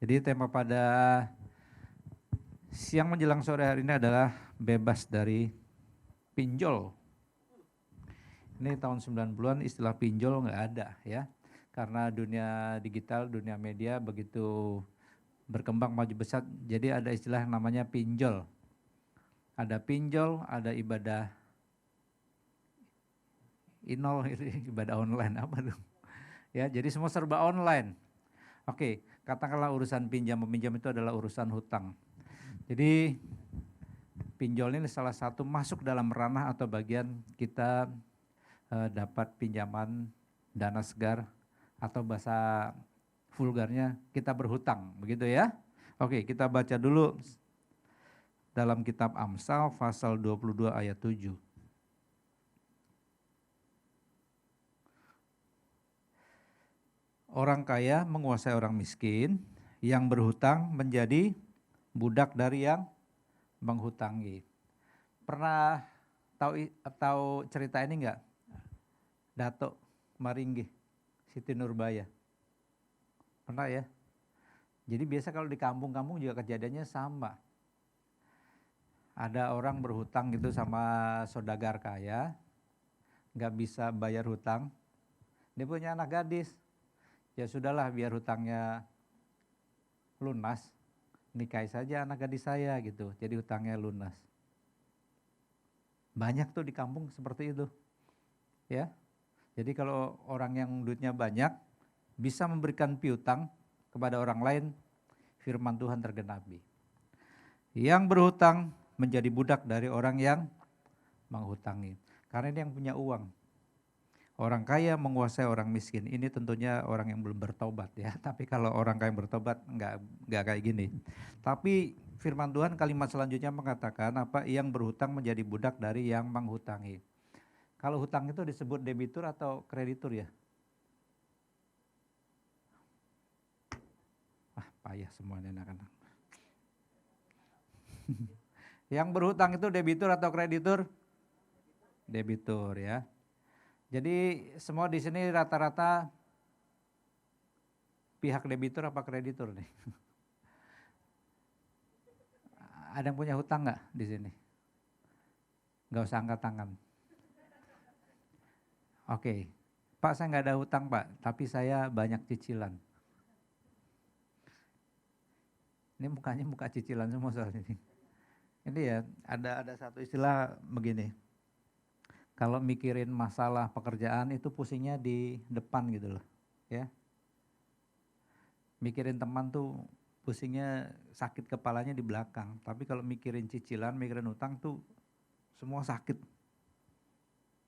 Jadi tema pada siang menjelang sore hari ini adalah bebas dari pinjol. Ini tahun 90-an istilah pinjol nggak ada ya. Karena dunia digital, dunia media begitu berkembang maju besar, jadi ada istilah yang namanya pinjol. Ada pinjol, ada ibadah inol, ibadah online apa tuh? Ya, jadi semua serba online. Oke, katakanlah urusan pinjam meminjam itu adalah urusan hutang. Jadi pinjol ini salah satu masuk dalam ranah atau bagian kita dapat pinjaman dana segar atau bahasa vulgarnya kita berhutang, begitu ya. Oke, kita baca dulu dalam kitab Amsal pasal 22 ayat 7. Orang kaya menguasai orang miskin, yang berhutang menjadi budak dari yang menghutangi. Pernah tahu cerita ini enggak? Dato Maringgi, Siti Nurbaya. Pernah ya? Jadi biasa kalau di kampung-kampung juga kejadiannya sama. Ada orang berhutang gitu sama saudagar kaya, nggak bisa bayar hutang. Dia punya anak gadis. Ya sudahlah biar hutangnya lunas, nikahi saja anak gadis saya gitu. Jadi hutangnya lunas. Banyak tuh di kampung seperti itu. Ya. Jadi kalau orang yang duitnya banyak bisa memberikan piutang kepada orang lain, firman Tuhan tergenapi. Yang berhutang menjadi budak dari orang yang menghutangi. Karena ini yang punya uang. Orang kaya menguasai orang miskin. Ini tentunya orang yang belum bertobat ya. Tapi kalau orang kaya bertobat nggak kayak gini. Tapi firman Tuhan kalimat selanjutnya mengatakan apa? Yang berhutang menjadi budak dari yang menghutangi. Kalau hutang itu disebut debitur atau kreditur ya? Payah semuanya anak-anak. Yang berhutang itu debitur atau kreditur? Debitur ya. Jadi semua di sini rata-rata pihak debitur apa kreditur nih? Ada yang punya hutang nggak di sini? Nggak usah angkat tangan. Oke, Pak saya nggak ada hutang Pak, tapi saya banyak cicilan. Ini mukanya muka cicilan semua soal ini. Ini ya ada satu istilah begini. Kalau mikirin masalah pekerjaan itu pusingnya di depan gitu loh, ya. Mikirin teman tuh pusingnya sakit kepalanya di belakang. Tapi kalau mikirin cicilan, mikirin utang tuh semua sakit.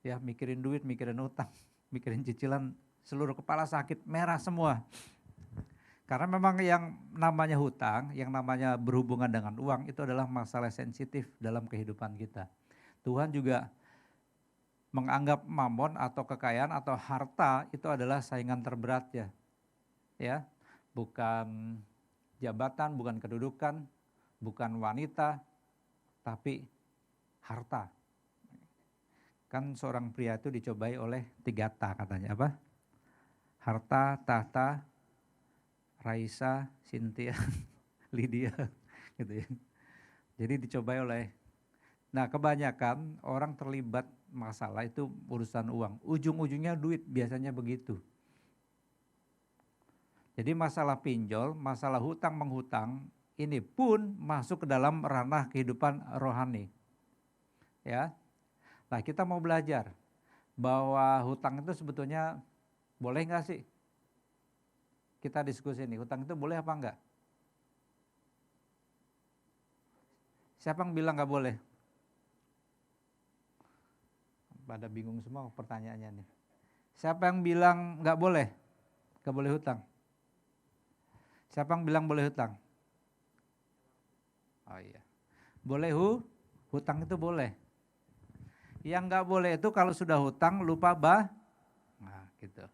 Ya mikirin duit, mikirin utang, mikirin cicilan, seluruh kepala sakit, merah semua. Karena memang yang namanya hutang, yang namanya berhubungan dengan uang itu adalah masalah sensitif dalam kehidupan kita. Tuhan juga menganggap mamon atau kekayaan atau harta itu adalah saingan terberatnya. Ya, bukan jabatan, bukan kedudukan, bukan wanita, tapi harta. Kan seorang pria itu dicobai oleh 3 ta katanya apa? Harta, tahta, Raisa, Cynthia, Lydia gitu ya. Jadi dicobai oleh, nah kebanyakan orang terlibat masalah itu urusan uang. Ujung-ujungnya duit biasanya begitu. Jadi masalah pinjol, masalah hutang menghutang, ini pun masuk ke dalam ranah kehidupan rohani. Ya. Nah kita mau belajar bahwa hutang itu sebetulnya boleh nggak sih? Kita diskusi ini, hutang itu boleh apa enggak? Siapa yang bilang nggak boleh? Pada bingung semua pertanyaannya nih. Siapa yang bilang nggak boleh? Nggak boleh hutang? Siapa yang bilang boleh hutang? Oh iya. Boleh hutang itu boleh. Yang nggak boleh itu kalau sudah hutang lupa nah gitu.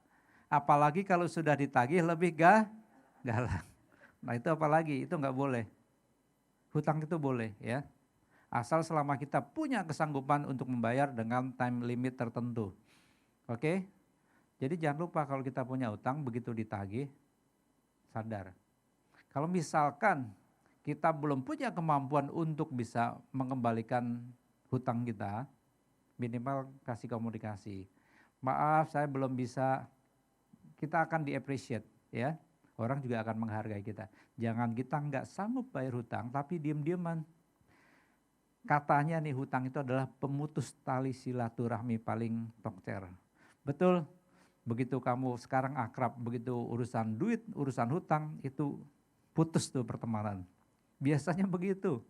Apalagi kalau sudah ditagih lebih galak. Nah itu apalagi, itu nggak boleh. Hutang itu boleh ya. Asal selama kita punya kesanggupan untuk membayar dengan time limit tertentu. Oke? Jadi jangan lupa kalau kita punya hutang begitu ditagih, sadar. Kalau misalkan kita belum punya kemampuan untuk bisa mengembalikan hutang kita, minimal kasih komunikasi. Maaf, saya belum bisa, kita akan di-appreciate ya. Orang juga akan menghargai kita. Jangan kita nggak sanggup bayar hutang, tapi diem-dieman. Katanya nih hutang itu adalah pemutus tali silaturahmi paling tokcer. Betul, begitu kamu sekarang akrab, begitu urusan duit, urusan hutang, itu putus tuh pertemanan. Biasanya begitu,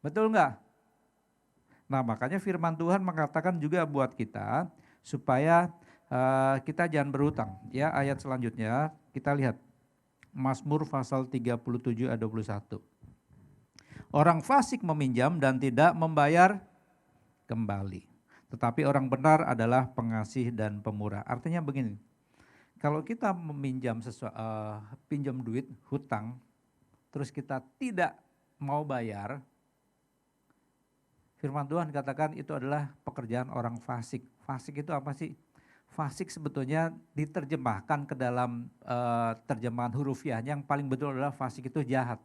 betul nggak? Nah makanya firman Tuhan mengatakan juga buat kita, supaya kita jangan berhutang. Ya ayat selanjutnya kita lihat. Mazmur pasal 37 ayat 21. Orang fasik meminjam dan tidak membayar kembali. Tetapi orang benar adalah pengasih dan pemurah. Artinya begini, kalau kita meminjam pinjam duit, hutang, terus kita tidak mau bayar, firman Tuhan katakan itu adalah pekerjaan orang fasik. Fasik itu apa sih? Fasik sebetulnya diterjemahkan ke dalam terjemahan hurufiahnya yang paling betul adalah fasik itu jahat.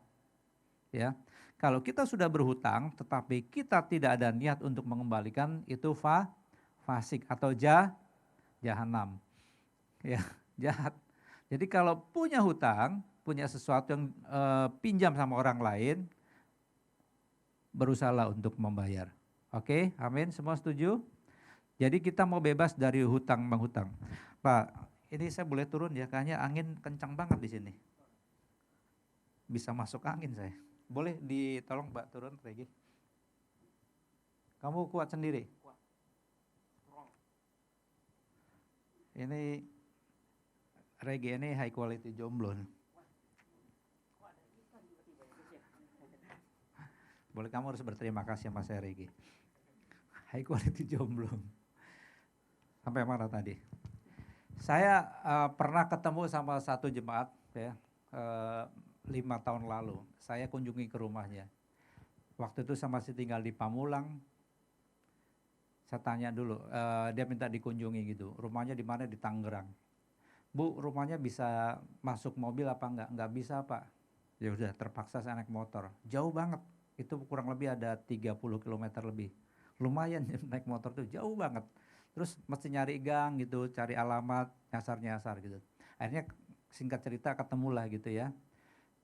Ya, kalau kita sudah berhutang tetapi kita tidak ada niat untuk mengembalikan, itu fasik atau jahanam. Ya, jahat. Jadi kalau punya hutang, punya sesuatu yang pinjam sama orang lain, berusahalah untuk membayar. Oke, amin. Semua setuju? Jadi kita mau bebas dari hutang menghutang. Pak, ini saya boleh turun ya, kayaknya angin kencang banget di sini. Bisa masuk angin saya. Boleh ditolong Mbak turun, Regi? Kamu kuat sendiri? Ini Regi ini high quality jomblo. Boleh, kamu harus berterima kasih sama saya Regi. High quality jomblo. Sampai mana tadi? Saya pernah ketemu sama satu jemaat ya, 5 tahun lalu. Saya kunjungi ke rumahnya. Waktu itu saya masih tinggal di Pamulang. Saya tanya dulu, dia minta dikunjungi gitu. Rumahnya di mana? Di Tangerang. Bu, rumahnya bisa masuk mobil apa enggak? Enggak bisa Pak. Ya udah, terpaksa saya naik motor. Jauh banget. Itu kurang lebih ada 30 km lebih. Lumayan naik motor tuh jauh banget. Terus mesti nyari gang gitu, cari alamat, nyasar-nyasar gitu. Akhirnya singkat cerita ketemulah gitu ya.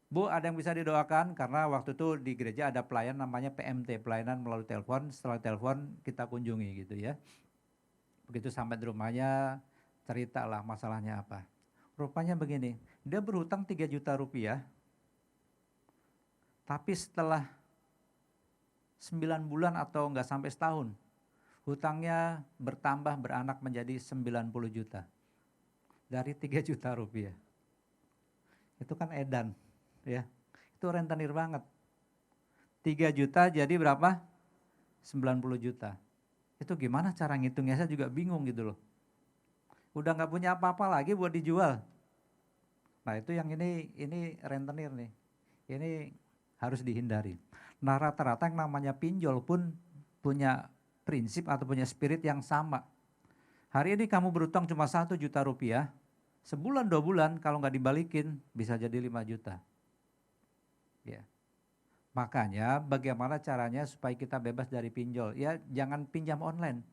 Bu, ada yang bisa didoakan? Karena waktu itu di gereja ada pelayan namanya PMT, pelayanan melalui telepon. Setelah telepon kita kunjungi gitu ya. Begitu sampai di rumahnya, ceritalah masalahnya apa. Rupanya begini, dia berhutang 3 juta rupiah. Tapi setelah 9 bulan atau enggak sampai setahun, hutangnya bertambah beranak menjadi 90 juta. Dari 3 juta rupiah. Itu kan edan, ya. Itu rentenir banget. 3 juta jadi berapa? 90 juta. Itu gimana cara ngitungnya, saya juga bingung gitu loh. Udah nggak punya apa-apa lagi buat dijual. Nah itu yang ini rentenir nih. Ini harus dihindari. Nah rata-rata yang namanya pinjol pun punya prinsip atau punya spirit yang sama. Hari ini kamu berutang cuma 1 juta rupiah, sebulan 2 bulan kalau nggak dibalikin bisa jadi 5 juta. Ya. Makanya bagaimana caranya supaya kita bebas dari pinjol? Ya jangan pinjam online,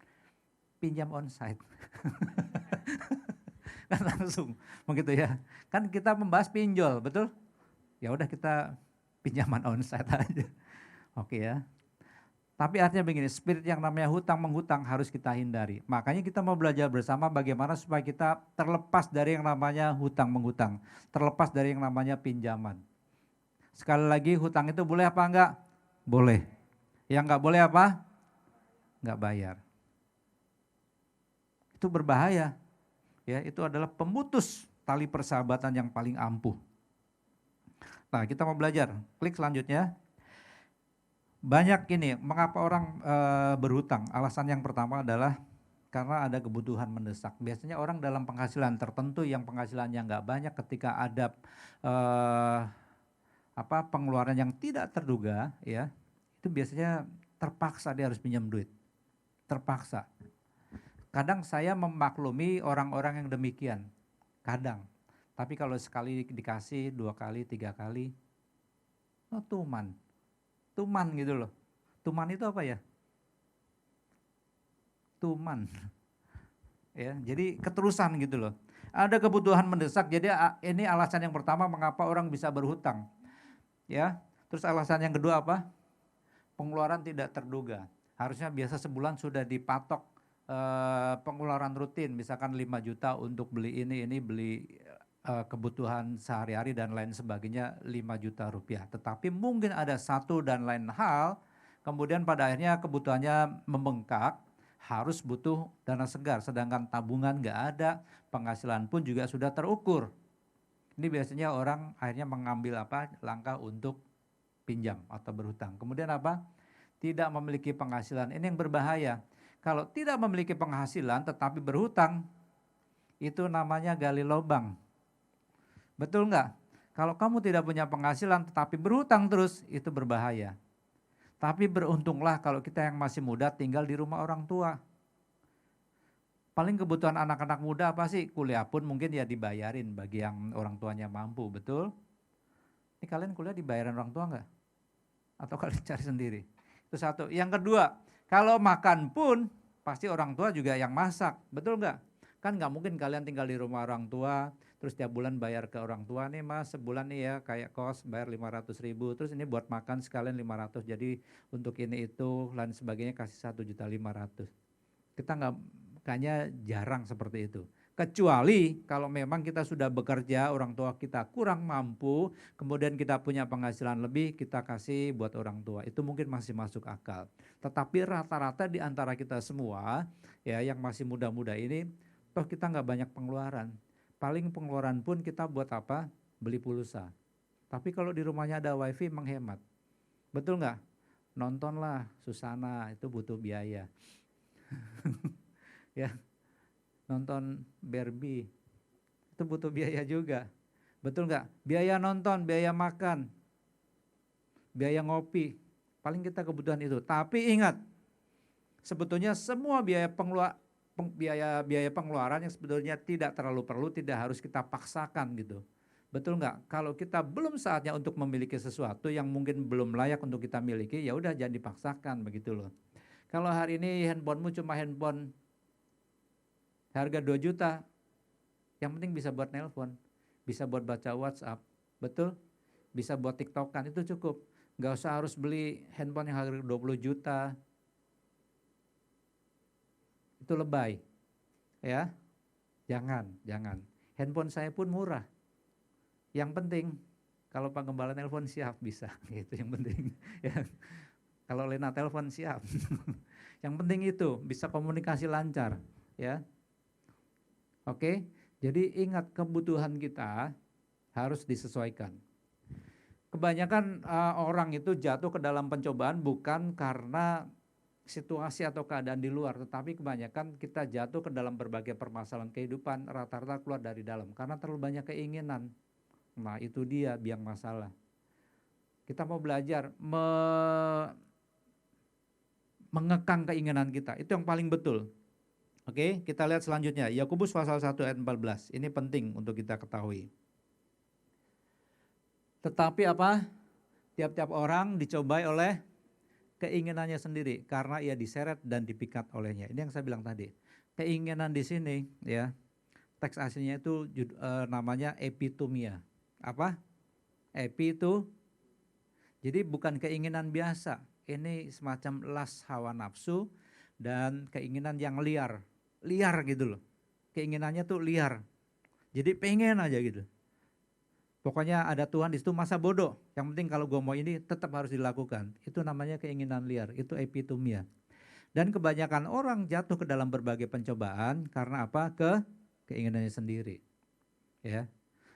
pinjam onsite. Kan langsung begitu ya. Kan kita membahas pinjol, betul? Ya udah kita pinjaman onsite aja. Oke ya. Tapi artinya begini, spirit yang namanya hutang menghutang harus kita hindari. Makanya kita mau belajar bersama bagaimana supaya kita terlepas dari yang namanya hutang menghutang. Terlepas dari yang namanya pinjaman. Sekali lagi, hutang itu boleh apa enggak? Boleh. Yang enggak boleh apa? Enggak bayar. Itu berbahaya. Ya, itu adalah pemutus tali persahabatan yang paling ampuh. Nah, kita mau belajar. Klik selanjutnya. Banyak ini, mengapa orang berhutang? Alasan yang pertama adalah karena ada kebutuhan mendesak. Biasanya orang dalam penghasilan tertentu yang penghasilannya nggak banyak, ketika ada pengeluaran yang tidak terduga, ya itu biasanya terpaksa dia harus pinjam duit. Terpaksa. Kadang saya memaklumi orang-orang yang demikian. Kadang. Tapi kalau sekali dikasih, 2 kali, 3 kali, Oh, tuman. Tuman gitu loh. Tuman itu apa ya? Tuman. Ya, jadi keterusan gitu loh. Ada kebutuhan mendesak. Jadi ini alasan yang pertama mengapa orang bisa berhutang. Ya. Terus alasan yang kedua apa? Pengeluaran tidak terduga. Harusnya biasa sebulan sudah dipatok pengeluaran rutin, misalkan 5 juta untuk beli ini beli kebutuhan sehari-hari dan lain sebagainya 5 juta rupiah. Tetapi mungkin ada satu dan lain hal, kemudian pada akhirnya kebutuhannya membengkak, harus butuh dana segar, sedangkan tabungan nggak ada, penghasilan pun juga sudah terukur. Ini biasanya orang akhirnya mengambil langkah untuk pinjam atau berhutang. Kemudian apa? Tidak memiliki penghasilan. Ini yang berbahaya. Kalau tidak memiliki penghasilan tetapi berhutang, itu namanya gali lubang. Betul nggak? Kalau kamu tidak punya penghasilan tetapi berhutang terus, itu berbahaya. Tapi beruntunglah kalau kita yang masih muda tinggal di rumah orang tua. Paling kebutuhan anak-anak muda apa sih? Kuliah pun mungkin ya dibayarin bagi yang orang tuanya mampu, betul? Ini kalian kuliah dibayarin orang tua nggak? Atau kalian cari sendiri? Itu satu. Yang kedua, kalau makan pun pasti orang tua juga yang masak, betul nggak? Kan nggak mungkin kalian tinggal di rumah orang tua, terus tiap bulan bayar ke orang tua nih mas, sebulan nih ya kayak kos bayar 500.000, terus ini buat makan sekalian 500, jadi untuk ini itu lain sebagainya kasih 1.500.000. Kita nggak, kayaknya jarang seperti itu. Kecuali kalau memang kita sudah bekerja, orang tua kita kurang mampu, kemudian kita punya penghasilan lebih, kita kasih buat orang tua. Itu mungkin masih masuk akal. Tetapi rata-rata di antara kita semua, ya yang masih muda-muda ini, toh kita nggak banyak pengeluaran. Paling pengeluaran pun kita buat apa? Beli pulsa. Tapi kalau di rumahnya ada wifi menghemat. Betul nggak? Nontonlah Susana, itu butuh biaya. Ya. Nonton Barbie, itu butuh biaya juga. Betul nggak? Biaya nonton, biaya makan, biaya ngopi, paling kita kebutuhan itu. Tapi ingat, sebetulnya semua biaya pengeluaran yang sebetulnya tidak terlalu perlu, tidak harus kita paksakan gitu. Betul nggak? Kalau kita belum saatnya untuk memiliki sesuatu yang mungkin belum layak untuk kita miliki, ya udah jangan dipaksakan begitu loh. Kalau hari ini handphonemu cuma handphone harga 2 juta, yang penting bisa buat nelpon, bisa buat baca WhatsApp, betul? Bisa buat TikTokan, itu cukup. Gak usah harus beli handphone yang harga 20 juta. Itu lebay, ya. Jangan. Handphone saya pun murah. Yang penting, kalau Pak Gembala nelpon siap, bisa. Itu yang penting. Ya. Kalau Lena telepon siap. Yang penting itu, bisa komunikasi lancar, ya. Oke, jadi ingat kebutuhan kita harus disesuaikan. Kebanyakan orang itu jatuh ke dalam pencobaan bukan karena situasi atau keadaan di luar, tetapi kebanyakan kita jatuh ke dalam berbagai permasalahan kehidupan rata-rata keluar dari dalam karena terlalu banyak keinginan. Nah itu dia biang masalah. Kita mau belajar mengekang keinginan kita, itu yang paling betul. Oke, kita lihat selanjutnya. Yakobus pasal 1 ayat 14. Ini penting untuk kita ketahui. Tetapi apa? Tiap-tiap orang dicobai oleh keinginannya sendiri karena ia diseret dan dipikat olehnya. Ini yang saya bilang tadi. Keinginan di sini ya. Teks aslinya itu namanya epitomia. Apa? Epi itu jadi bukan keinginan biasa. Ini semacam las hawa nafsu dan keinginan yang liar gitu loh. Keinginannya tuh liar. Jadi pengen aja gitu. Pokoknya ada Tuhan di situ, masa bodoh. Yang penting kalau gue mau ini tetap harus dilakukan. Itu namanya keinginan liar, itu epitomia. Dan kebanyakan orang jatuh ke dalam berbagai pencobaan karena apa? Keinginannya sendiri. Ya.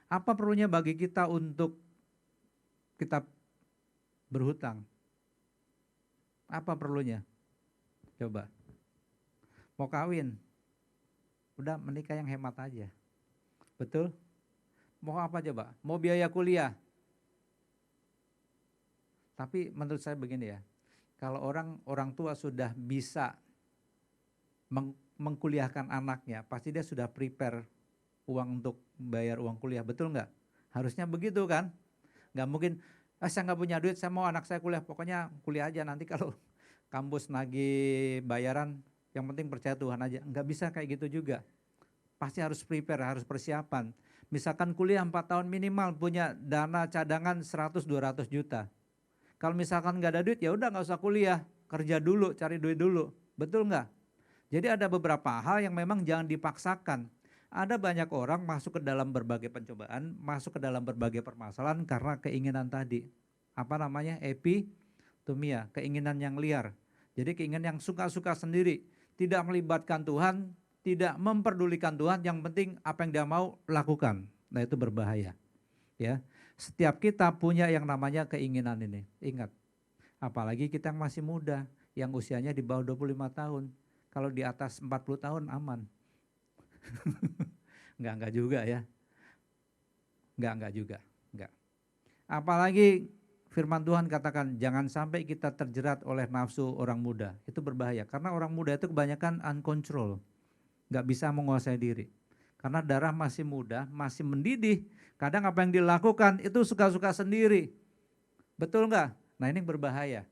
Apa perlunya bagi kita untuk kita berhutang? Apa perlunya? Coba. Mau kawin? Udah menikah yang hemat aja. Betul? Mau apa coba? Mau biaya kuliah? Tapi menurut saya begini ya. Kalau orang tua sudah bisa mengkuliahkan anaknya, pasti dia sudah prepare uang untuk bayar uang kuliah, betul nggak? Harusnya begitu kan? Nggak mungkin Saya nggak punya duit, saya mau anak saya kuliah, pokoknya kuliah aja, nanti kalau kampus nagih bayaran, yang penting percaya Tuhan aja. Nggak bisa kayak gitu juga. Pasti harus prepare, harus persiapan. Misalkan kuliah 4 tahun minimal punya dana cadangan 100-200 juta. Kalau misalkan nggak ada duit, ya udah nggak usah kuliah, kerja dulu, cari duit dulu. Betul nggak? Jadi ada beberapa hal yang memang jangan dipaksakan. Ada banyak orang masuk ke dalam berbagai pencobaan, masuk ke dalam berbagai permasalahan karena keinginan tadi. Apa namanya? Epitomia, keinginan yang liar. Jadi keinginan yang suka-suka sendiri, tidak melibatkan Tuhan, tidak memperdulikan Tuhan, yang penting apa yang dia mau lakukan. Nah, itu berbahaya. Ya. Setiap kita punya yang namanya keinginan ini. Ingat, apalagi kita yang masih muda, yang usianya di bawah 25 tahun. Kalau di atas 40 tahun aman. Enggak juga ya. Enggak juga. Enggak. Apalagi firman Tuhan katakan jangan sampai kita terjerat oleh nafsu orang muda. Itu berbahaya karena orang muda itu kebanyakan uncontrol. Enggak bisa menguasai diri. Karena darah masih muda, masih mendidih. Kadang apa yang dilakukan itu suka-suka sendiri. Betul enggak? Nah, ini berbahaya.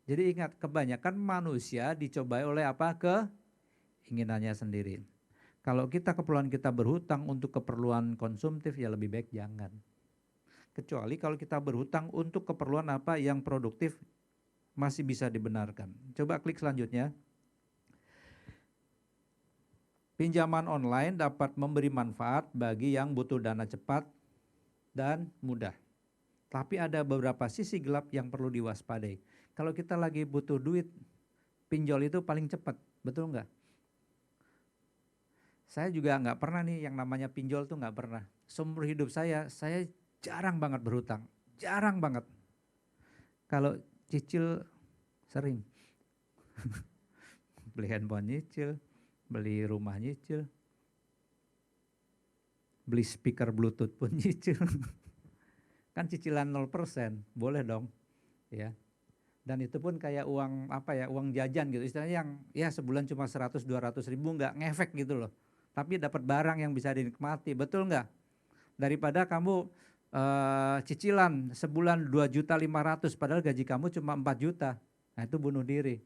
Jadi ingat, kebanyakan manusia dicobai oleh apa? Keinginannya sendiri. Kalau keperluan kita berhutang untuk keperluan konsumtif, ya lebih baik jangan. Kecuali kalau kita berhutang untuk keperluan apa yang produktif, masih bisa dibenarkan. Coba klik selanjutnya. Pinjaman online dapat memberi manfaat bagi yang butuh dana cepat dan mudah. Tapi ada beberapa sisi gelap yang perlu diwaspadai. Kalau kita lagi butuh duit, pinjol itu paling cepat, betul nggak? Saya juga nggak pernah nih yang namanya pinjol tuh nggak pernah. Seumur hidup saya jarang banget berhutang, jarang banget. Kalau cicil sering, beli handphone nyicil, beli rumah nyicil, beli speaker bluetooth pun nyicil. Kan cicilan 0%, boleh dong, ya. Dan itu pun kayak uang apa ya, uang jajan gitu, istilahnya yang ya sebulan cuma 100-200 ribu nggak ngefek gitu loh. Tapi dapat barang yang bisa dinikmati, betul nggak? Daripada kamu cicilan sebulan 2.500.000 padahal gaji kamu cuma 4 juta, nah itu bunuh diri.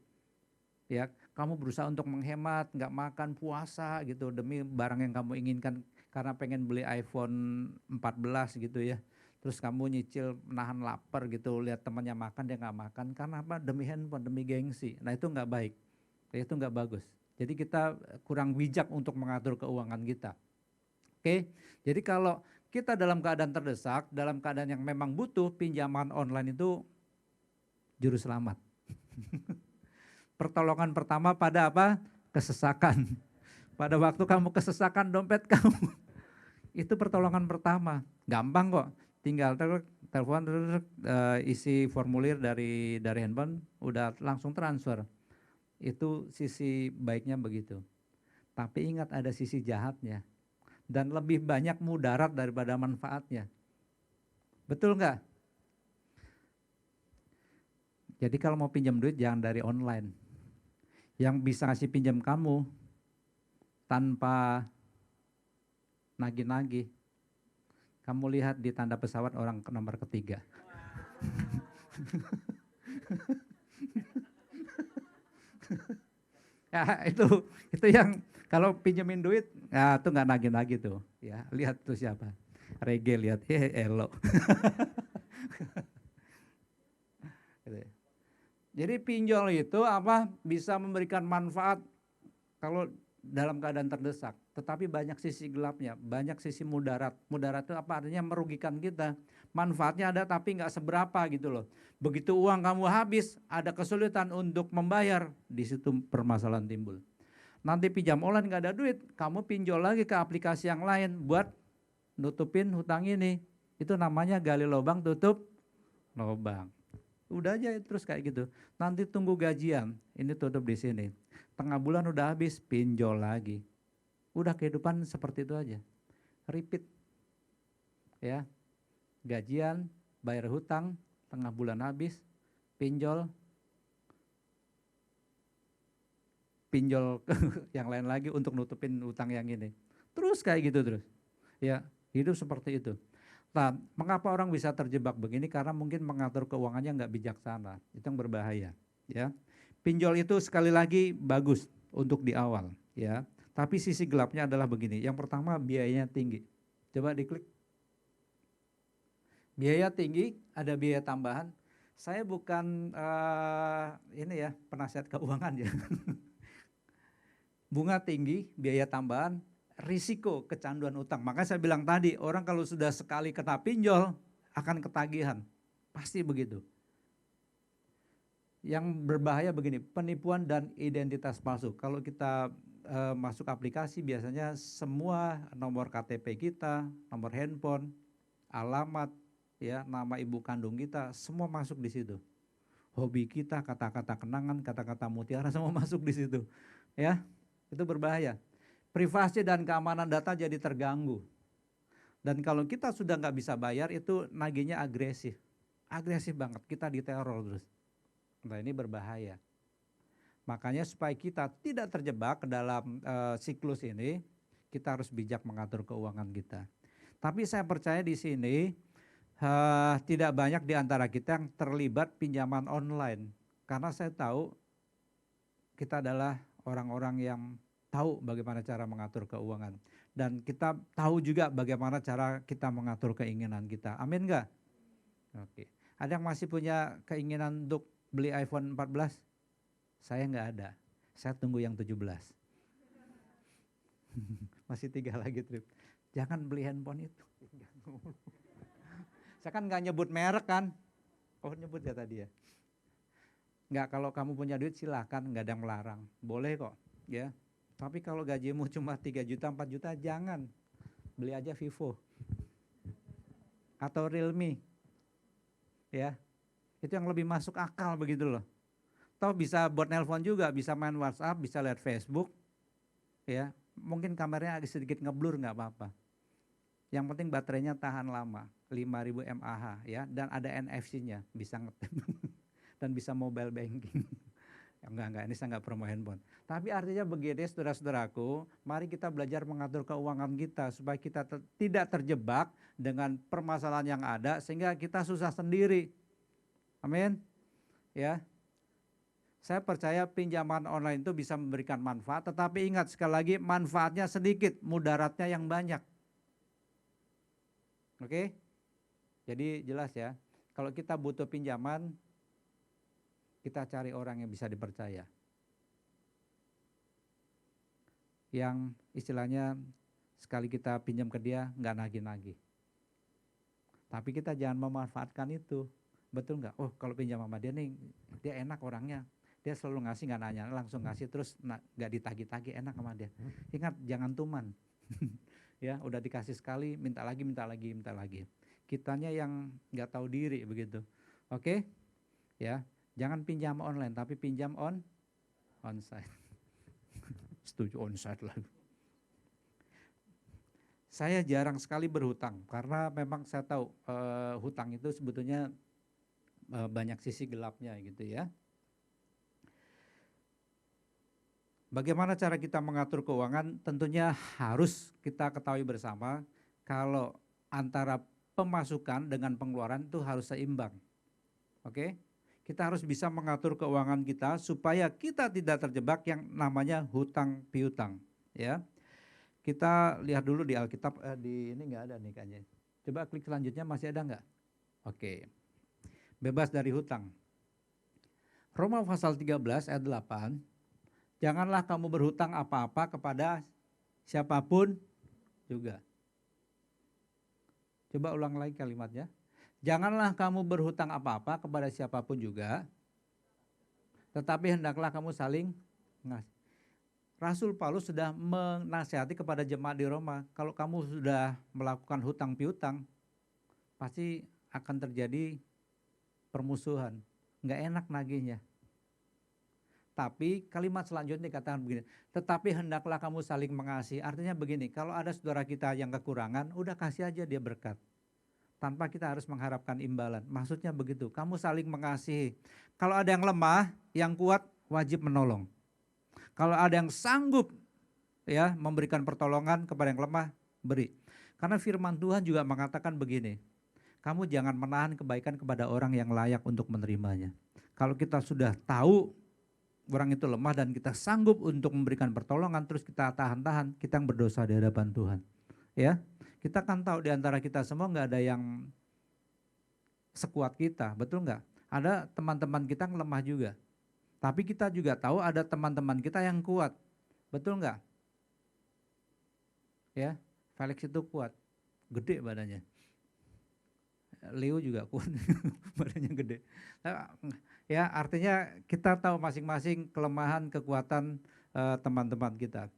Ya, kamu berusaha untuk menghemat, nggak makan, puasa gitu demi barang yang kamu inginkan karena pengen beli iPhone 14 gitu ya. Terus kamu nyicil menahan lapar gitu, lihat temannya makan dia nggak makan karena apa? Demi handphone, demi gengsi. Nah itu nggak baik, itu nggak bagus. Jadi kita kurang bijak untuk mengatur keuangan kita. Oke, jadi kalau kita dalam keadaan terdesak, dalam keadaan yang memang butuh, pinjaman online itu juru selamat. Pertolongan pertama pada apa? Kesesakan. Pada waktu kamu kesesakan dompet kamu, itu pertolongan pertama. Gampang kok. Tinggal telepon, isi formulir dari handphone, udah langsung transfer. Itu sisi baiknya begitu. Tapi ingat ada sisi jahatnya. Dan lebih banyak mudarat daripada manfaatnya. Betul nggak? Jadi kalau mau pinjam duit jangan dari online. Yang bisa ngasih pinjam kamu tanpa nagih-nagih. Kamu lihat di tanda pesawat orang nomor ketiga. Ya, itu yang kalau pinjemin duit, ya itu nggak nagih-nagih tuh. Ya, lihat tuh siapa. Rege lihat, elo. Jadi pinjol itu apa? Bisa memberikan manfaat kalau dalam keadaan terdesak, tetapi banyak sisi gelapnya, banyak sisi mudarat. Mudarat itu apa? Artinya merugikan kita. Manfaatnya ada tapi nggak seberapa gitu loh. Begitu uang kamu habis, ada kesulitan untuk membayar, di situ permasalahan timbul. Nanti pinjam online nggak ada duit, kamu pinjol lagi ke aplikasi yang lain buat nutupin hutang ini. Itu namanya gali lubang tutup lubang. Udah aja terus kayak gitu. Nanti tunggu gajian, ini tutup di sini. Tengah bulan udah habis, pinjol lagi. Udah kehidupan seperti itu aja. Repeat. Ya. Gajian, bayar hutang, tengah bulan habis, pinjol yang lain lagi untuk nutupin hutang yang ini. Terus kayak gitu terus. Ya, hidup seperti itu. Nah, mengapa orang bisa terjebak begini? Karena mungkin mengatur keuangannya nggak bijaksana. Itu yang berbahaya. Ya, pinjol itu sekali lagi bagus untuk di awal. Ya, tapi sisi gelapnya adalah begini. Yang pertama biayanya tinggi. Coba diklik. Biaya tinggi, ada biaya tambahan. Saya bukan ini ya penasihat keuangan ya. Bunga tinggi, biaya tambahan, risiko kecanduan utang. Maka saya bilang tadi, orang kalau sudah sekali kena pinjol akan ketagihan. Pasti begitu. Yang berbahaya begini, penipuan dan identitas palsu. Kalau kita masuk aplikasi biasanya semua nomor KTP kita, nomor handphone, alamat, ya, nama ibu kandung kita, semua masuk di situ. Hobi kita, kata-kata kenangan, kata-kata mutiara semua masuk di situ. Ya, itu berbahaya. Privasi dan keamanan data jadi terganggu. Dan kalau kita sudah nggak bisa bayar itu nagihnya agresif. Agresif banget, kita diteror terus. Nah, ini berbahaya. Makanya supaya kita tidak terjebak ke dalam siklus ini, kita harus bijak mengatur keuangan kita. Tapi saya percaya di sini tidak banyak di antara kita yang terlibat pinjaman online. Karena saya tahu kita adalah orang-orang yang tahu bagaimana cara mengatur keuangan. Dan kita tahu juga bagaimana cara kita mengatur keinginan kita. Amin enggak? Oke. Ada yang masih punya keinginan untuk beli iPhone 14? Saya enggak ada. Saya tunggu yang 17. Masih 3 lagi trip. Jangan beli handphone itu. Saya kan nggak nyebut merek kan. Oh nyebut ya tadi ya. Nggak, kalau kamu punya duit silakan, nggak ada yang melarang. Boleh kok ya. Tapi kalau gajimu cuma 3 juta, 4 juta jangan. Beli aja Vivo. Atau Realme. Ya. Itu yang lebih masuk akal begitu loh. Toh bisa buat nelpon juga, bisa main WhatsApp, bisa lihat Facebook. Ya. Mungkin kameranya agak sedikit ngeblur nggak apa-apa. Yang penting baterainya tahan lama, 5000 mAh ya, dan ada NFC-nya, bisa ngetep dan bisa mobile banking. Enggak, ini saya enggak promo handphone. Tapi artinya begini saudara-saudaraku, mari kita belajar mengatur keuangan kita supaya kita tidak terjebak dengan permasalahan yang ada sehingga kita susah sendiri. Amin. Ya. Saya percaya pinjaman online itu bisa memberikan manfaat, tetapi ingat sekali lagi manfaatnya sedikit, mudaratnya yang banyak. Oke, jadi jelas ya, kalau kita butuh pinjaman, kita cari orang yang bisa dipercaya. Yang istilahnya sekali kita pinjam ke dia, nggak nagih-nagih. Tapi kita jangan memanfaatkan itu, betul nggak? Oh kalau pinjam sama dia nih, dia enak orangnya. Dia selalu ngasih, nggak nanya, langsung ngasih terus nggak ditagih-tagih, enak sama dia. Ingat jangan tuman. Ya udah dikasih sekali, minta lagi, minta lagi, minta lagi. Kitanya yang nggak tahu diri begitu. Oke? Ya, jangan pinjam online tapi pinjam onsite. Setuju onsite lah. Saya jarang sekali berhutang karena memang saya tahu hutang itu sebetulnya banyak sisi gelapnya gitu ya. Bagaimana cara kita mengatur keuangan? Tentunya harus kita ketahui bersama kalau antara pemasukan dengan pengeluaran itu harus seimbang. Oke? Kita harus bisa mengatur keuangan kita supaya kita tidak terjebak yang namanya hutang piutang, ya. Kita lihat dulu di Alkitab, di ini enggak ada nih kayaknya. Coba klik selanjutnya, masih ada enggak? Oke. Bebas dari hutang. Roma pasal 13 ayat 8. Janganlah kamu berhutang apa-apa kepada siapapun juga. Coba ulang lagi kalimatnya. Janganlah kamu berhutang apa-apa kepada siapapun juga, tetapi hendaklah kamu saling ngasih. Rasul Paulus sudah menasihati kepada jemaat di Roma, kalau kamu sudah melakukan hutang piutang, pasti akan terjadi permusuhan, nggak enak nagihnya. Tapi kalimat selanjutnya dikatakan begini, tetapi hendaklah kamu saling mengasihi. Artinya begini, kalau ada saudara kita yang kekurangan, udah kasih aja dia berkat. Tanpa kita harus mengharapkan imbalan. Maksudnya begitu, kamu saling mengasihi. Kalau ada yang lemah, yang kuat wajib menolong. Kalau ada yang sanggup ya memberikan pertolongan kepada yang lemah, beri. Karena firman Tuhan juga mengatakan begini, kamu jangan menahan kebaikan kepada orang yang layak untuk menerimanya. Kalau kita sudah tahu orang itu lemah dan kita sanggup untuk memberikan pertolongan, terus kita tahan-tahan, kita yang berdosa di hadapan Tuhan. Ya, kita kan tahu di antara kita semua nggak ada yang sekuat kita, betul nggak? Ada teman-teman kita yang lemah juga. Tapi kita juga tahu ada teman-teman kita yang kuat, betul nggak? Ya, Felix itu kuat, gede badannya. Leo juga kuat, badannya gede. Ya, artinya kita tahu masing-masing kelemahan, kekuatan teman-teman kita.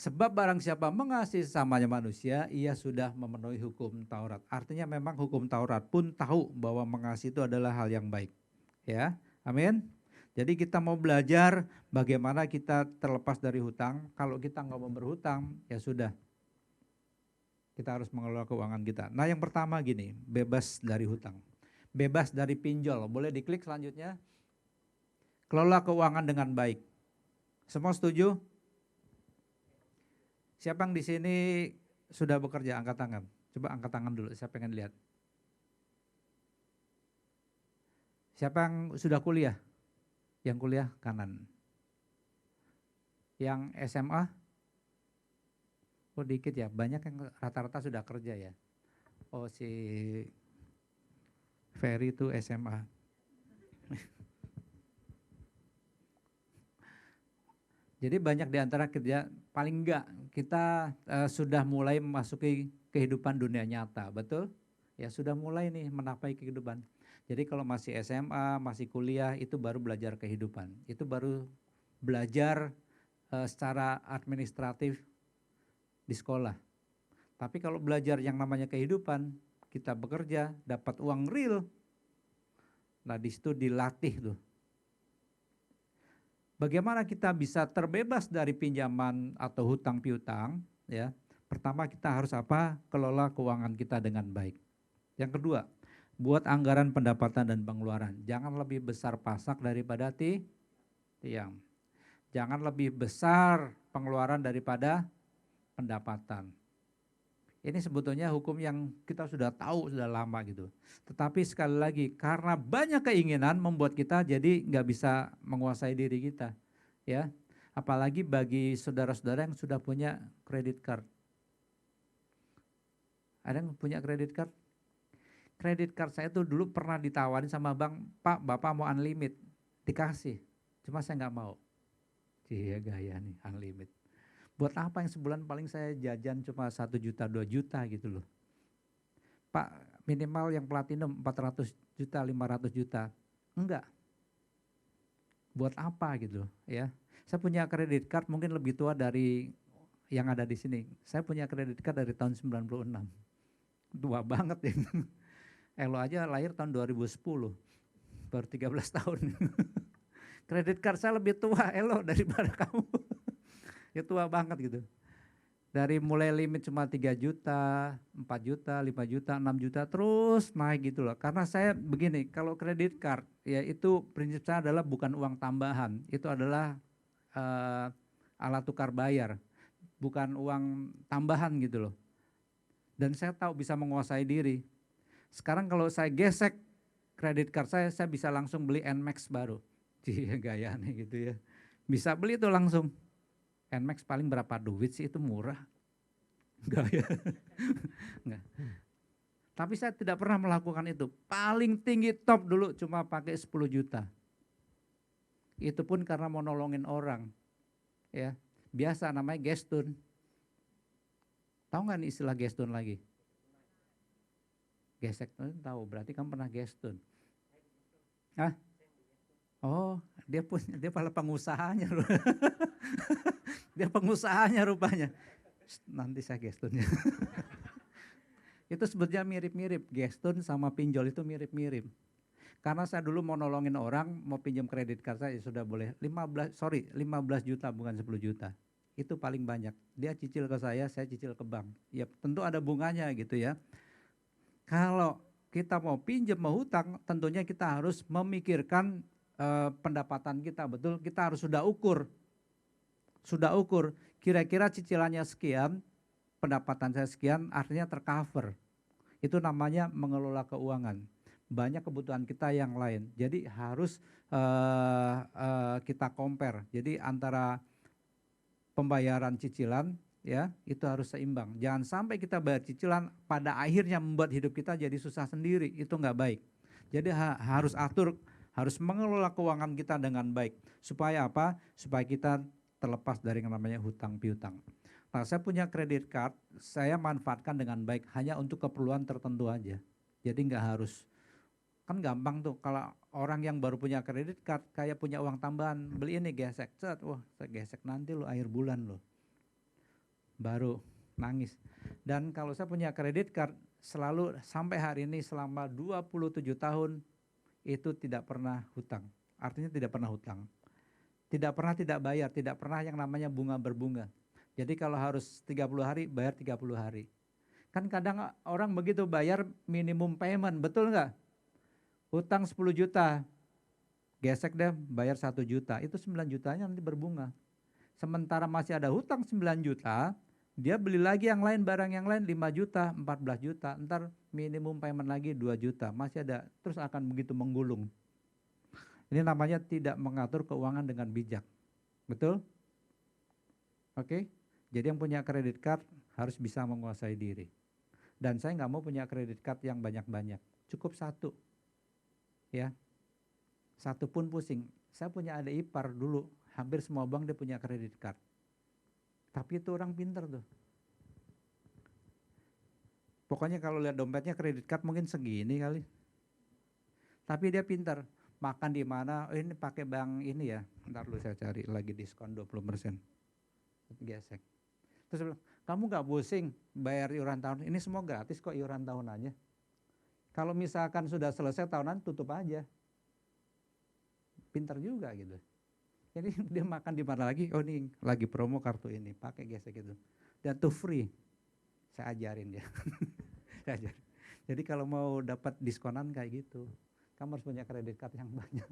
Sebab barang siapa mengasihi sesamanya manusia, ia sudah memenuhi hukum Taurat. Artinya memang hukum Taurat pun tahu bahwa mengasihi itu adalah hal yang baik. Ya, amin. Jadi kita mau belajar bagaimana kita terlepas dari hutang. Kalau kita nggak mau berhutang, ya sudah. Kita harus mengelola keuangan kita. Nah yang pertama gini, bebas dari hutang. Bebas dari pinjol. Boleh diklik selanjutnya. Kelola keuangan dengan baik. Semua setuju? Siapa yang di sini sudah bekerja? Angkat tangan. Coba angkat tangan dulu, saya pengen lihat. Siapa yang sudah kuliah? Yang kuliah kanan. Yang SMA? Oh dikit ya, banyak yang rata-rata sudah kerja ya. Oh si Ferry itu SMA. Jadi banyak di antara kerja, paling enggak kita sudah mulai memasuki kehidupan dunia nyata, betul? Ya sudah mulai nih menapai kehidupan. Jadi kalau masih SMA, masih kuliah itu baru belajar kehidupan. Itu baru belajar secara administratif di sekolah. Tapi kalau belajar yang namanya kehidupan, kita bekerja, dapat uang real. Nah di situ dilatih tuh. Bagaimana kita bisa terbebas dari pinjaman atau hutang piutang? Ya, pertama kita harus apa? Kelola keuangan kita dengan baik. Yang kedua, buat anggaran pendapatan dan pengeluaran. Jangan lebih besar pasak daripada tiang. Jangan lebih besar pengeluaran daripada pendapatan. Ini sebetulnya hukum yang kita sudah tahu sudah lama gitu. Tetapi sekali lagi karena banyak keinginan membuat kita jadi nggak bisa menguasai diri kita, ya. Apalagi bagi saudara-saudara yang sudah punya credit card. Ada yang punya credit card? Credit card saya tuh dulu pernah ditawarin sama bank, Pak, Bapak mau unlimit, dikasih. Cuma saya nggak mau. Iya gaya nih unlimit. Buat apa yang sebulan paling saya jajan cuma 1 juta, 2 juta gitu loh. Pak minimal yang platinum 400 juta, 500 juta. Enggak. Buat apa gitu ya. Saya punya kredit card mungkin lebih tua dari yang ada di sini. Saya punya kredit card dari tahun 96. Tua banget ya. Elo aja lahir tahun 2010. Baru 13 tahun. Kredit card saya lebih tua Elo daripada kamu. Ya tua banget gitu. Dari mulai limit cuma 3 juta, 4 juta, 5 juta, 6 juta terus naik gitu loh. Karena saya begini, kalau kredit card ya itu prinsip saya adalah bukan uang tambahan. Itu adalah alat tukar bayar, bukan uang tambahan gitu loh. Dan saya tahu bisa menguasai diri. Sekarang kalau saya gesek kredit card saya bisa langsung beli Nmax baru. Iya gaya nih gitu ya. Bisa beli itu langsung. Nmax paling berapa duit sih, itu murah. Enggak ya. Enggak. Tapi saya tidak pernah melakukan itu. Paling tinggi top dulu cuma pakai 10 juta. Itu pun karena mau nolongin orang. Ya, biasa namanya gestun. Tahu nggak nih istilah gestun lagi? Gesek tahu, berarti kamu pernah gestun. Hah? Oh, dia malah pengusahanya. Dia pengusahanya rupanya. Nanti saya gestunnya. Itu sebetulnya mirip-mirip. Gestun sama pinjol itu mirip-mirip. Karena saya dulu mau nolongin orang, mau pinjam kredit card saya sudah boleh 15 juta bukan 10 juta. Itu paling banyak. Dia cicil ke saya cicil ke bank. Ya tentu ada bunganya gitu ya. Kalau kita mau pinjam, mau hutang, tentunya kita harus memikirkan pendapatan kita, betul? Kita harus sudah ukur kira-kira cicilannya sekian, pendapatan saya sekian, artinya tercover. Itu namanya mengelola keuangan. Banyak kebutuhan kita yang lain. Jadi harus kita compare. Jadi antara pembayaran cicilan ya itu harus seimbang. Jangan sampai kita bayar cicilan pada akhirnya membuat hidup kita jadi susah sendiri. Itu nggak baik. Jadi harus atur, harus mengelola keuangan kita dengan baik. Supaya apa? Supaya kita terlepas dari yang namanya hutang piutang. Nah, saya punya credit card, saya manfaatkan dengan baik hanya untuk keperluan tertentu aja. Jadi nggak harus, kan gampang tuh kalau orang yang baru punya credit card kayak punya uang tambahan, beli ini gesek, set, wah saya gesek nanti lo akhir bulan lo, baru nangis. Dan kalau saya punya credit card selalu sampai hari ini selama 27 tahun itu tidak pernah hutang, artinya tidak pernah hutang. Tidak pernah tidak bayar, tidak pernah yang namanya bunga berbunga. Jadi kalau harus 30 hari, bayar 30 hari. Kan kadang orang begitu bayar minimum payment, betul nggak? Hutang 10 juta, gesek deh bayar 1 juta, itu 9 jutanya nanti berbunga. Sementara masih ada hutang 9 juta, dia beli lagi yang lain, barang yang lain 5 juta, 14 juta, ntar minimum payment lagi 2 juta, masih ada, terus akan begitu menggulung. Ini namanya tidak mengatur keuangan dengan bijak, betul? Oke? Jadi yang punya credit card harus bisa menguasai diri. Dan saya nggak mau punya credit card yang banyak-banyak. Cukup satu. Ya. Satu pun pusing. Saya punya adik ipar dulu. Hampir semua bank dia punya credit card. Tapi itu orang pinter tuh. Pokoknya kalau lihat dompetnya credit card mungkin segini kali. Tapi dia pinter. Makan di mana? Oh, ini pakai bank ini ya. Ntar dulu saya cari lagi diskon 20%. Gesek. Terus bilang, kamu gak pusing bayar iuran tahunan? Ini semua gratis kok iuran tahunannya. Kalau misalkan sudah selesai tahunan tutup aja. Pinter juga gitu. Jadi dia makan di mana lagi? Oh ini lagi promo kartu ini, pakai gesek itu. Dan itu free. Saya ajarin dia. Saya ajarin. Jadi kalau mau dapat diskonan kayak gitu, kamu harus punya kredit card yang banyak.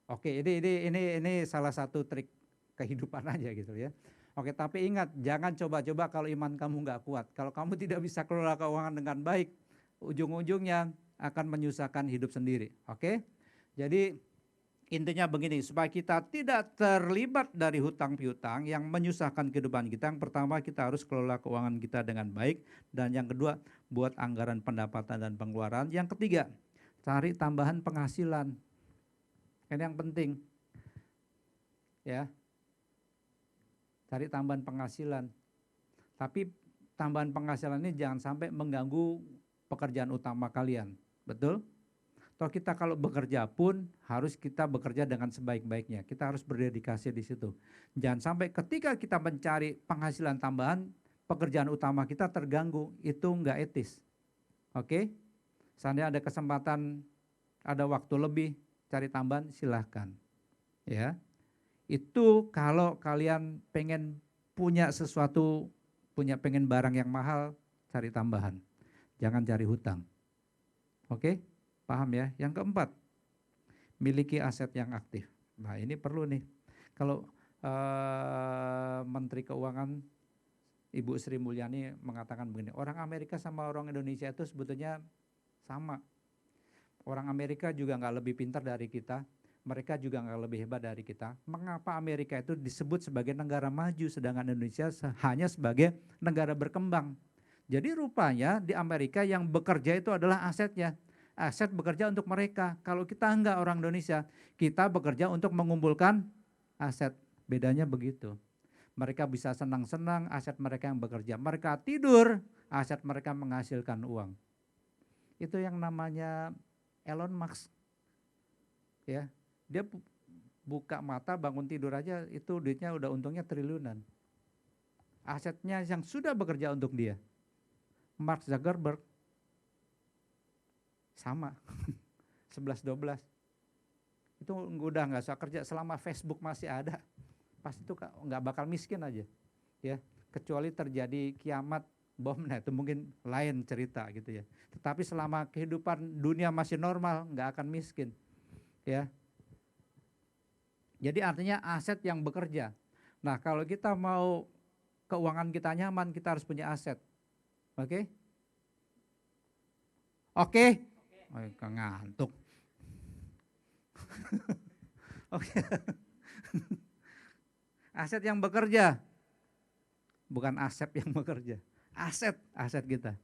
Oke, ini salah satu trik kehidupan aja gitu ya. Oke, tapi ingat jangan coba-coba kalau iman kamu nggak kuat. Kalau kamu tidak bisa kelola keuangan dengan baik, ujung-ujungnya akan menyusahkan hidup sendiri. Oke, jadi intinya begini, supaya kita tidak terlibat dari hutang piutang yang menyusahkan kehidupan kita. Yang pertama kita harus kelola keuangan kita dengan baik. Dan yang kedua buat anggaran pendapatan dan pengeluaran. Yang ketiga cari tambahan penghasilan. Ini yang penting. Ya. Cari tambahan penghasilan. Tapi tambahan penghasilan ini jangan sampai mengganggu pekerjaan utama kalian. Betul? Toh kita kalau bekerja pun harus kita bekerja dengan sebaik-baiknya. Kita harus berdedikasi di situ. Jangan sampai ketika kita mencari penghasilan tambahan, pekerjaan utama kita terganggu. Itu enggak etis. Oke? Seandainya ada kesempatan, ada waktu lebih, cari tambahan silahkan. Ya. Itu kalau kalian pengen punya sesuatu, pengen barang yang mahal, cari tambahan. Jangan cari hutang. Oke, paham ya? Yang keempat, miliki aset yang aktif. Nah ini perlu nih. Kalau Menteri Keuangan Ibu Sri Mulyani mengatakan begini, orang Amerika sama orang Indonesia itu sebetulnya sama. Orang Amerika juga nggak lebih pintar dari kita. Mereka juga nggak lebih hebat dari kita. Mengapa Amerika itu disebut sebagai negara maju, sedangkan Indonesia hanya sebagai negara berkembang? Jadi rupanya di Amerika yang bekerja itu adalah asetnya. Aset bekerja untuk mereka. Kalau kita enggak orang Indonesia, kita bekerja untuk mengumpulkan aset. Bedanya begitu. Mereka bisa senang-senang, aset mereka yang bekerja. Mereka tidur, aset mereka menghasilkan uang. Itu yang namanya Elon Musk. Ya. Dia buka mata bangun tidur aja itu duitnya udah untungnya triliunan. Asetnya yang sudah bekerja untuk dia. Mark Zuckerberg sama 11-12. Itu udah nggak usah kerja selama Facebook masih ada. Pasti itu nggak bakal miskin aja. Ya, kecuali terjadi kiamat bom, nah itu mungkin lain cerita gitu ya. Tetapi selama kehidupan dunia masih normal nggak akan miskin. Ya. Jadi artinya aset yang bekerja. Nah kalau kita mau keuangan kita nyaman, kita harus punya aset. Oke? Oke? Ngantuk. Oke. Aset yang bekerja. Bukan aset yang bekerja. Aset kita.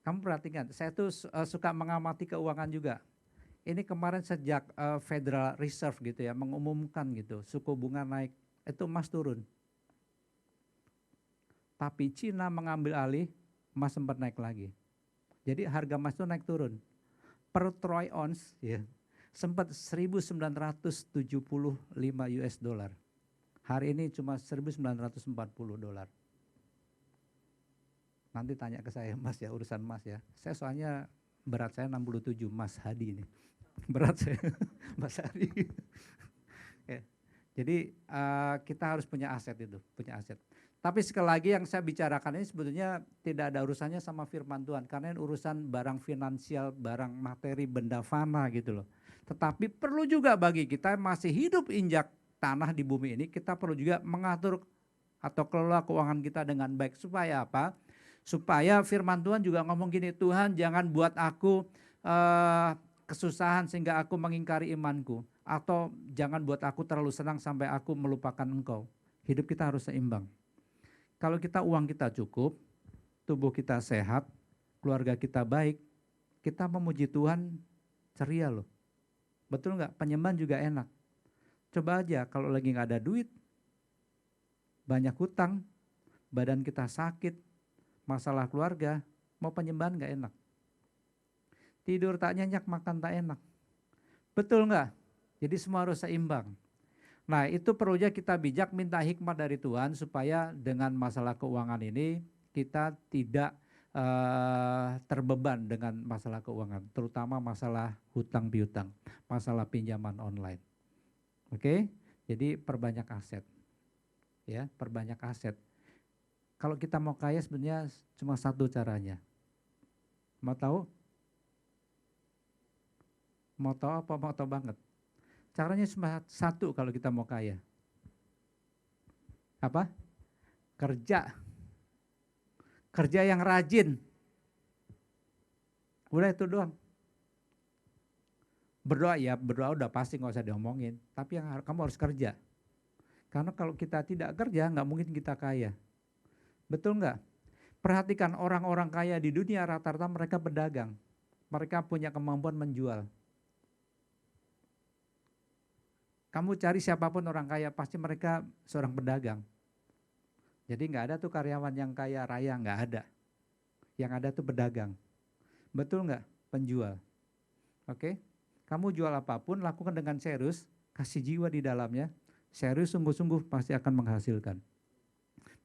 Kamu perhatikan, saya tuh suka mengamati keuangan juga. Ini kemarin sejak Federal Reserve gitu ya, mengumumkan gitu, suku bunga naik, itu emas turun. Tapi Cina mengambil alih, emas sempat naik lagi. Jadi harga emas itu naik turun. Per troy ounce ya, sempat 1.975 US dollar. Hari ini cuma 1.940 dolar. Nanti tanya ke saya Mas ya, urusan emas ya. Saya soalnya berat saya 67, Mas Hadi ini. Berat saya, Mas Hadi. Ya. Jadi kita harus punya aset itu, punya aset. Tapi sekali lagi yang saya bicarakan ini sebetulnya tidak ada urusannya sama firman Tuhan. Karena ini urusan barang finansial, barang materi, benda fana gitu loh. Tetapi perlu juga bagi kita yang masih hidup injak tanah di bumi ini, kita perlu juga mengatur atau kelola keuangan kita dengan baik. Supaya apa? Supaya firman Tuhan juga ngomong gini, Tuhan jangan buat aku kesusahan sehingga aku mengingkari imanku. Atau jangan buat aku terlalu senang sampai aku melupakan engkau. Hidup kita harus seimbang. Kalau kita uang kita cukup, tubuh kita sehat, keluarga kita baik, kita memuji Tuhan ceria loh. Betul nggak? Penyembahan juga enak. Coba aja kalau lagi nggak ada duit, banyak hutang, badan kita sakit, masalah keluarga, mau penyembahan nggak enak. Tidur tak nyenyak, makan tak enak. Betul nggak? Jadi semua harus seimbang. Nah itu perlunya kita bijak minta hikmat dari Tuhan supaya dengan masalah keuangan ini kita tidak terbeban dengan masalah keuangan. Terutama masalah hutang piutang, masalah pinjaman online. Oke, jadi perbanyak aset. Ya, perbanyak aset. Kalau kita mau kaya sebenarnya cuma satu caranya. Mau tahu? Mau tahu apa mau tahu banget? Caranya cuma satu kalau kita mau kaya. Apa? Kerja. Kerja yang rajin. Udah itu doang. Berdoa ya, berdoa udah pasti nggak usah diomongin. Tapi yang kamu harus kerja. Karena kalau kita tidak kerja nggak mungkin kita kaya. Betul nggak? Perhatikan orang-orang kaya di dunia rata-rata mereka pedagang. Mereka punya kemampuan menjual. Kamu cari siapapun orang kaya, pasti mereka seorang pedagang. Jadi nggak ada tuh karyawan yang kaya raya, nggak ada. Yang ada tuh pedagang. Betul nggak? Penjual. Oke? Kamu jual apapun, lakukan dengan serius, kasih jiwa di dalamnya. Serius sungguh-sungguh pasti akan menghasilkan.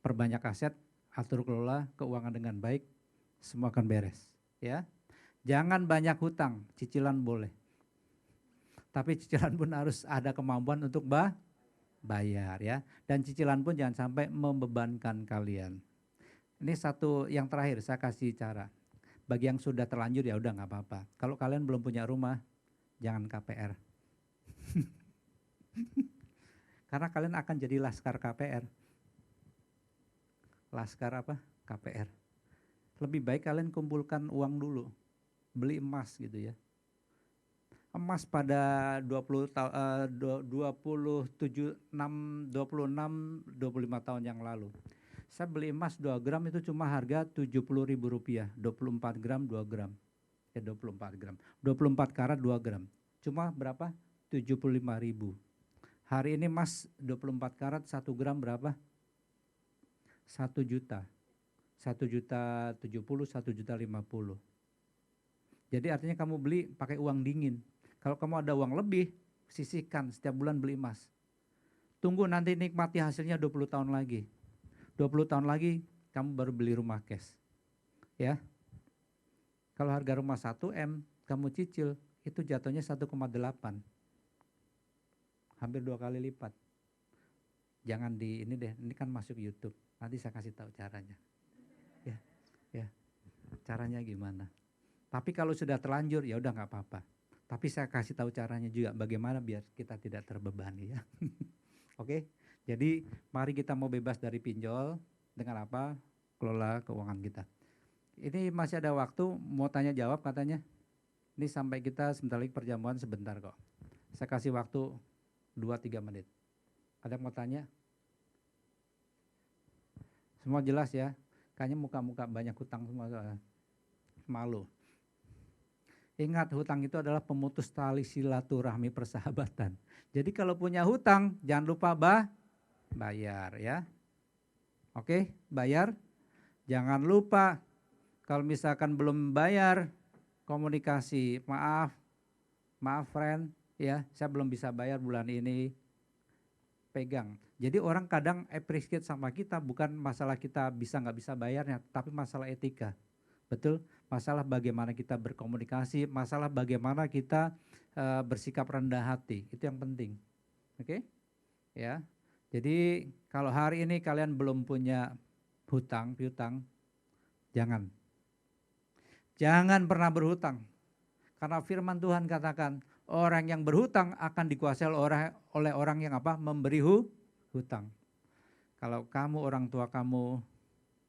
Perbanyak aset, atur kelola keuangan dengan baik, semua akan beres. Ya, jangan banyak hutang, cicilan boleh. Tapi cicilan pun harus ada kemampuan untuk bayar ya. Dan cicilan pun jangan sampai membebankan kalian. Ini satu yang terakhir saya kasih cara. Bagi yang sudah terlanjur ya udah nggak apa-apa. Kalau kalian belum punya rumah, jangan KPR. Karena kalian akan jadi laskar KPR. Laskar apa? KPR. Lebih baik kalian kumpulkan uang dulu. Beli emas gitu ya. Emas pada 26, 25 tahun yang lalu. Saya beli emas 2 gram itu cuma harga Rp70.000, 24 gram 2 gram. Ya 24 gram. 24 karat 2 gram. Cuma berapa? 75.000. Hari ini emas 24 karat 1 gram berapa? 1 juta. 1.070.000, 1.050.000. Jadi artinya kamu beli pakai uang dingin. Kalau kamu ada uang lebih, sisihkan setiap bulan beli emas. Tunggu nanti nikmati hasilnya 20 tahun lagi. 20 tahun lagi kamu baru beli rumah cash. Ya. Kalau harga rumah 1M, kamu cicil, itu jatuhnya 1,8. Hampir 2 kali lipat. Jangan di ini deh, ini kan masuk YouTube. Nanti saya kasih tahu caranya. Ya. Caranya gimana? Tapi kalau sudah terlanjur ya udah nggak apa-apa. Tapi saya kasih tahu caranya juga bagaimana biar kita tidak terbebani ya. Oke. Jadi mari kita mau bebas dari pinjol dengan apa? Kelola keuangan kita. Ini masih ada waktu, mau tanya jawab katanya. Ini sampai kita sebentar lagi perjamuan sebentar kok. Saya kasih waktu 2-3 menit. Ada yang mau tanya? Semua jelas ya? Kayaknya muka-muka banyak hutang semua. Malu. Ingat, hutang itu adalah pemutus tali silaturahmi persahabatan. Jadi kalau punya hutang, jangan lupa bayar ya. Oke, bayar. Jangan lupa kalau misalkan belum bayar, komunikasi, maaf friend ya, saya belum bisa bayar bulan ini, pegang. Jadi orang kadang appreciate sama kita bukan masalah kita bisa nggak bisa bayarnya, tapi masalah etika. Betul, masalah bagaimana kita berkomunikasi, masalah bagaimana kita bersikap rendah hati, itu yang penting. Oke? Ya. Jadi kalau hari ini kalian belum punya piutang, jangan pernah berhutang. Karena firman Tuhan katakan, orang yang berhutang akan dikuasai oleh orang yang apa? Memberi hutang. Kalau kamu, orang tua kamu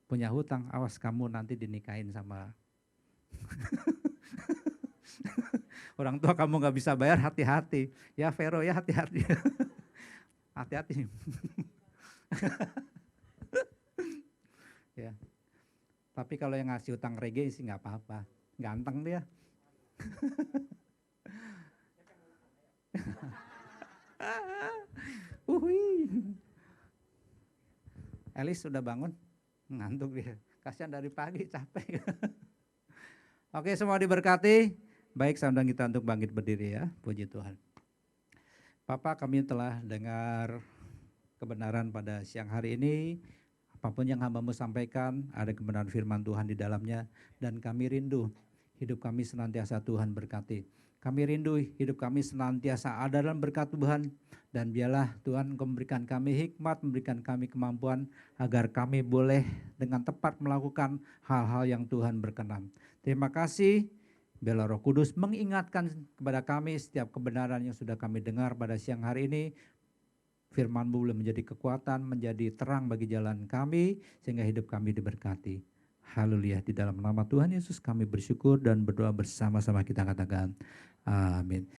punya hutang, awas kamu nanti dinikahin sama orang tua kamu nggak bisa bayar, hati-hati. Ya Vero ya, hati-hati. Hati-hati. Ya. Tapi kalau yang ngasih hutang rege sih nggak apa-apa. Ganteng dia. Elis sudah bangun? Ngantuk dia. Kasihan dari pagi, capek. Oke, semua diberkati. Baik, saya undang kita untuk bangkit berdiri ya. Puji Tuhan. Bapak, kami telah dengar kebenaran pada siang hari ini. Apapun yang hamba-Mu sampaikan, ada kebenaran firman Tuhan di dalamnya. Dan kami rindu hidup kami senantiasa Tuhan berkati. Kami rindu hidup kami senantiasa ada dalam berkat Tuhan. Dan biarlah Tuhan memberikan kami hikmat, memberikan kami kemampuan agar kami boleh dengan tepat melakukan hal-hal yang Tuhan berkenan. Terima kasih. Biarlah Roh Kudus mengingatkan kepada kami setiap kebenaran yang sudah kami dengar pada siang hari ini. Firman-Mu boleh menjadi kekuatan, menjadi terang bagi jalan kami, sehingga hidup kami diberkati. Haleluya, di dalam nama Tuhan Yesus kami bersyukur dan berdoa bersama-sama kita katakan amin.